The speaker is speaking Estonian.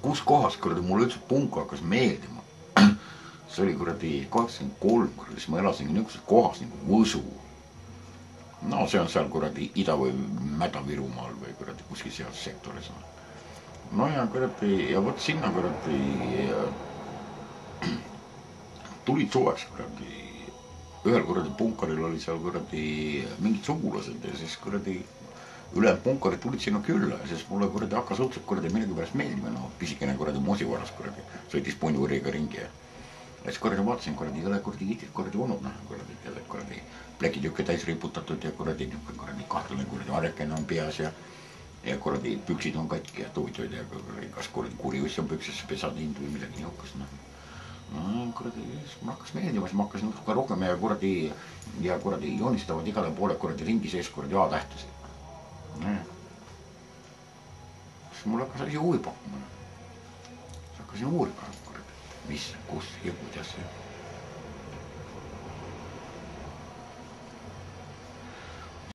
kus kohas kuradi mulle üldse punk hakkas meeldima. See oli kuradi 83 kuradi, siis ma elasin niisuguses kohas nagu Võsu. No see on seal kuradi Ida- või Mäda-Virumaal või kuradi kuskil seal sektoris. No ja kuradi, ja võt sinna kuradi tulid suveks kuradi. Ühel kuradi punkaril oli seal kuradi mingid sugulased ja siis kuradi ülejäänud punkarid tulid sinna külla ja siis mulle kuradi hakkas õudselt kuradi millegi pärast meeldima, no pisikene kuradi mosivaras kuradi sõitis punnivõriga ringi ja siis kuradi vaatasin kuradi, ei ole kuradi kitid kuradi olnud, noh kuradi tead, kuradi plekid jõkke täis riputatud ja kuradi kahtlane kuradi arjakene on peas ja kuradi püksid on katki ja tuutööd ja kuradi, kas kuradi kuriuss on püksesse pesad hind või midagi niukast, noh. No kuradi, siis ma hakkas meeldima, siis ma hakkasin natuke rohkem ja kuradi joonistavad igale poole kuradi ringi sees kuradi A-tähtasid. Siis mul hakkas asi huvi pakkuma. Siis hakkasin uurima, mis, kus ja kuidas.